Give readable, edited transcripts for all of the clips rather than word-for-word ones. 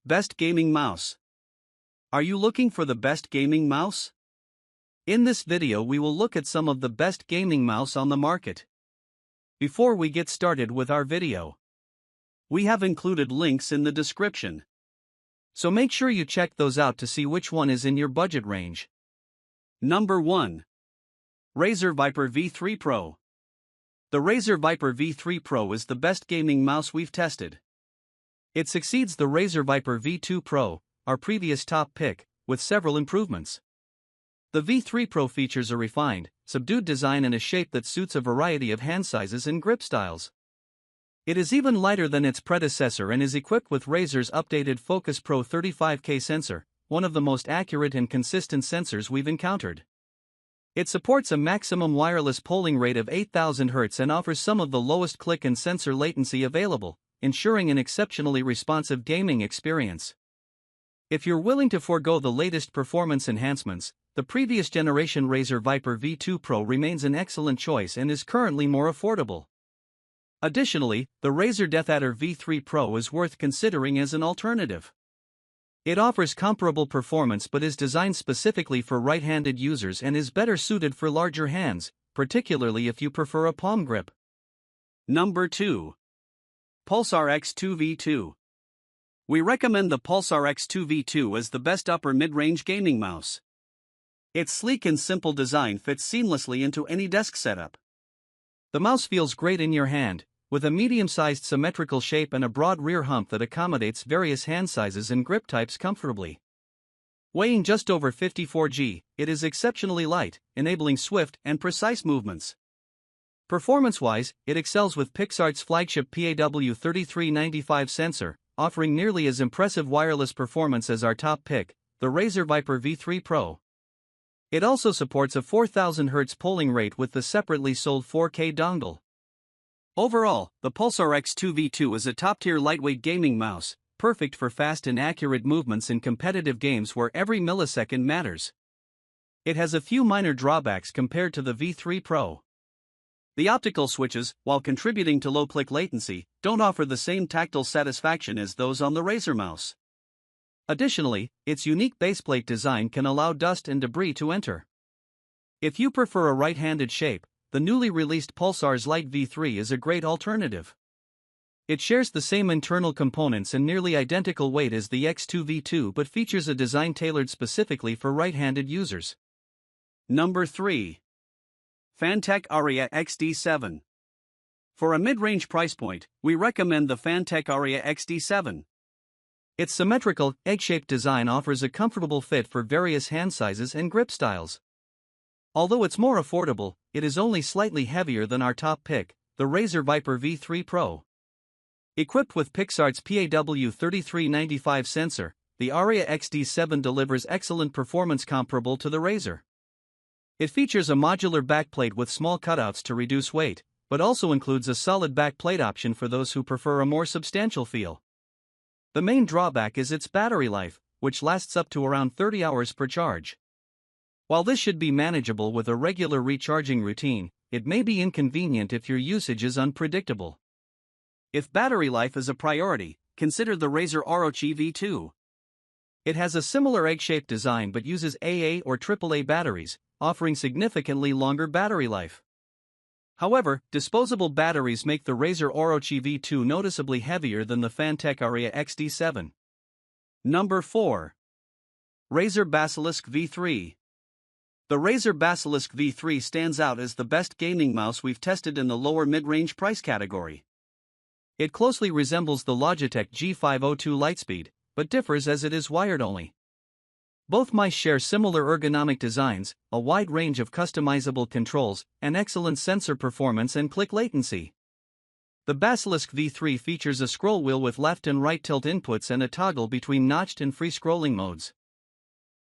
Best Gaming Mouse. Are you looking for the best gaming mouse? In this video we will look at some of the best gaming mouse on the market. Before we get started with our video, we have included links in the description, so make sure you check those out to see which one is in your budget range. Number 1. Razer Viper V3 Pro. The Razer Viper V3 Pro is the best gaming mouse we've tested. It succeeds the Razer Viper V2 Pro, our previous top pick, with several improvements. The V3 Pro features a refined, subdued design and a shape that suits a variety of hand sizes and grip styles. It is even lighter than its predecessor and is equipped with Razer's updated Focus Pro 35K sensor, one of the most accurate and consistent sensors we've encountered. It supports a maximum wireless polling rate of 8000 Hz and offers some of the lowest click and sensor latency available, ensuring an exceptionally responsive gaming experience. If you're willing to forego the latest performance enhancements, the previous generation Razer Viper V2 Pro remains an excellent choice and is currently more affordable. Additionally, the Razer DeathAdder V3 Pro is worth considering as an alternative. It offers comparable performance but is designed specifically for right-handed users and is better suited for larger hands, particularly if you prefer a palm grip. Number 2. Pulsar X2V2. We recommend the Pulsar X2V2 as the best upper mid-range gaming mouse. Its sleek and simple design fits seamlessly into any desk setup. The mouse feels great in your hand, with a medium-sized symmetrical shape and a broad rear hump that accommodates various hand sizes and grip types comfortably. Weighing just over 54 g, it is exceptionally light, enabling swift and precise movements. Performance-wise, it excels with Pixart's flagship PAW3395 sensor, offering nearly as impressive wireless performance as our top pick, the Razer Viper V3 Pro. It also supports a 4000 Hz polling rate with the separately sold 4K dongle. Overall, the Pulsar X2V2 is a top-tier lightweight gaming mouse, perfect for fast and accurate movements in competitive games where every millisecond matters. It has a few minor drawbacks compared to the V3 Pro. The optical switches, while contributing to low click latency, don't offer the same tactile satisfaction as those on the Razer mouse. Additionally, its unique baseplate design can allow dust and debris to enter. If you prefer a right-handed shape, the newly released Pulsar's Lite V3 is a great alternative. It shares the same internal components and nearly identical weight as the X2V2 but features a design tailored specifically for right-handed users. Number 3. Fantech Aria XD7. For a mid-range price point, we recommend the Fantech Aria XD7. Its symmetrical, egg-shaped design offers a comfortable fit for various hand sizes and grip styles. Although it's more affordable, it is only slightly heavier than our top pick, the Razer Viper V3 Pro. Equipped with Pixart's PAW3395 sensor, the Aria XD7 delivers excellent performance comparable to the Razer. It features a modular backplate with small cutouts to reduce weight, but also includes a solid backplate option for those who prefer a more substantial feel. The main drawback is its battery life, which lasts up to around 30 hours per charge. While this should be manageable with a regular recharging routine, it may be inconvenient if your usage is unpredictable. If battery life is a priority, consider the Razer ROG V2. It has a similar egg-shaped design but uses AA or AAA batteries, offering significantly longer battery life. However, disposable batteries make the Razer ROG V2 noticeably heavier than the Fantech Aria XD7. Number 4. Razer Basilisk V3. The Razer Basilisk V3 stands out as the best gaming mouse we've tested in the lower mid-range price category. It closely resembles the Logitech G502 LIGHTSPEED, but differs as it is wired only. Both mice share similar ergonomic designs, a wide range of customizable controls, and excellent sensor performance and click latency. The Basilisk V3 features a scroll wheel with left and right tilt inputs and a toggle between notched and free scrolling modes.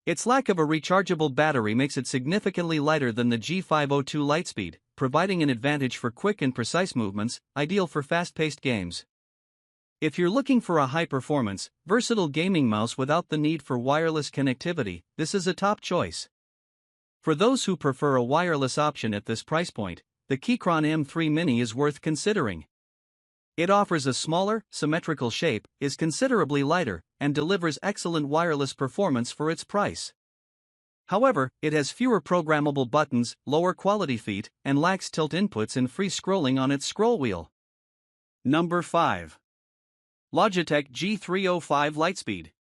Its lack of a rechargeable battery makes it significantly lighter than the G502 LIGHTSPEED, providing an advantage for quick and precise movements, ideal for fast-paced games. If you're looking for a high-performance, versatile gaming mouse without the need for wireless connectivity, this is a top choice. For those who prefer a wireless option at this price point, the Keychron M3 Mini is worth considering. It offers a smaller, symmetrical shape, is considerably lighter, and delivers excellent wireless performance for its price. However, it has fewer programmable buttons, lower quality feet, and lacks tilt inputs and free scrolling on its scroll wheel. Number 5. Logitech G305 LIGHTSPEED.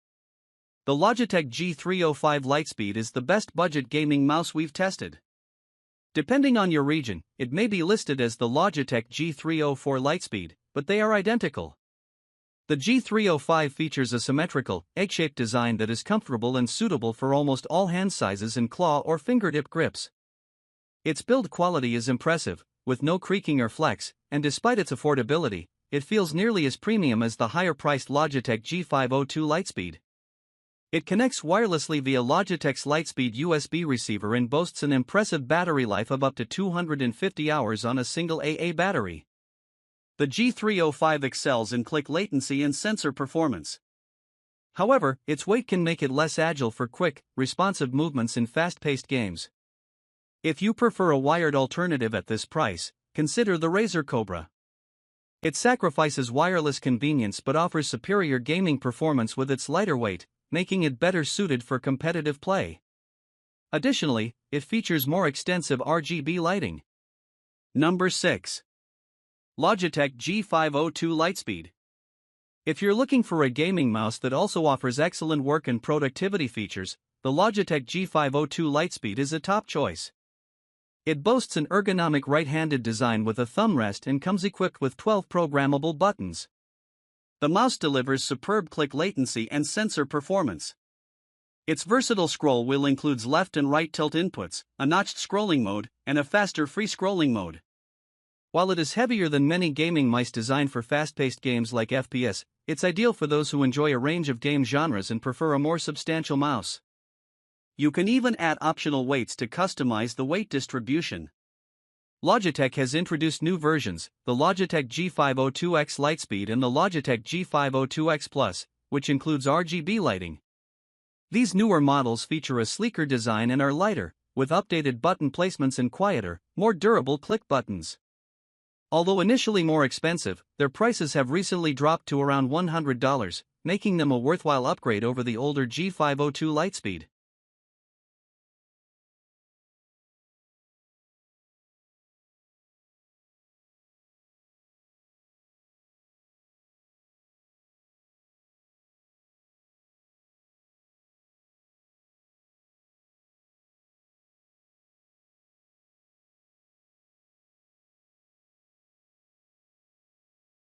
The Logitech G305 LIGHTSPEED is the best budget gaming mouse we've tested. Depending on your region, it may be listed as the Logitech G304 LIGHTSPEED, but they are identical. The G305 features a symmetrical, egg-shaped design that is comfortable and suitable for almost all hand sizes and claw or fingertip grips. Its build quality is impressive, with no creaking or flex, and despite its affordability, it feels nearly as premium as the higher-priced Logitech G502 LIGHTSPEED. It connects wirelessly via Logitech's LIGHTSPEED USB receiver and boasts an impressive battery life of up to 250 hours on a single AA battery. The G305 excels in click latency and sensor performance. However, its weight can make it less agile for quick, responsive movements in fast-paced games. If you prefer a wired alternative at this price, consider the Razer Cobra. It sacrifices wireless convenience but offers superior gaming performance with its lighter weight, making it better suited for competitive play. Additionally, it features more extensive RGB lighting. Number 6. Logitech G502 LIGHTSPEED. If you're looking for a gaming mouse that also offers excellent work and productivity features, the Logitech G502 LIGHTSPEED is a top choice. It boasts an ergonomic right-handed design with a thumb rest and comes equipped with 12 programmable buttons. The mouse delivers superb click latency and sensor performance. Its versatile scroll wheel includes left and right tilt inputs, a notched scrolling mode, and a faster free scrolling mode. While it is heavier than many gaming mice designed for fast-paced games like FPS, it's ideal for those who enjoy a range of game genres and prefer a more substantial mouse. You can even add optional weights to customize the weight distribution. Logitech has introduced new versions, the Logitech G502X LIGHTSPEED and the Logitech G502X Plus, which includes RGB lighting. These newer models feature a sleeker design and are lighter, with updated button placements and quieter, more durable click buttons. Although initially more expensive, their prices have recently dropped to around $100, making them a worthwhile upgrade over the older G502 LIGHTSPEED.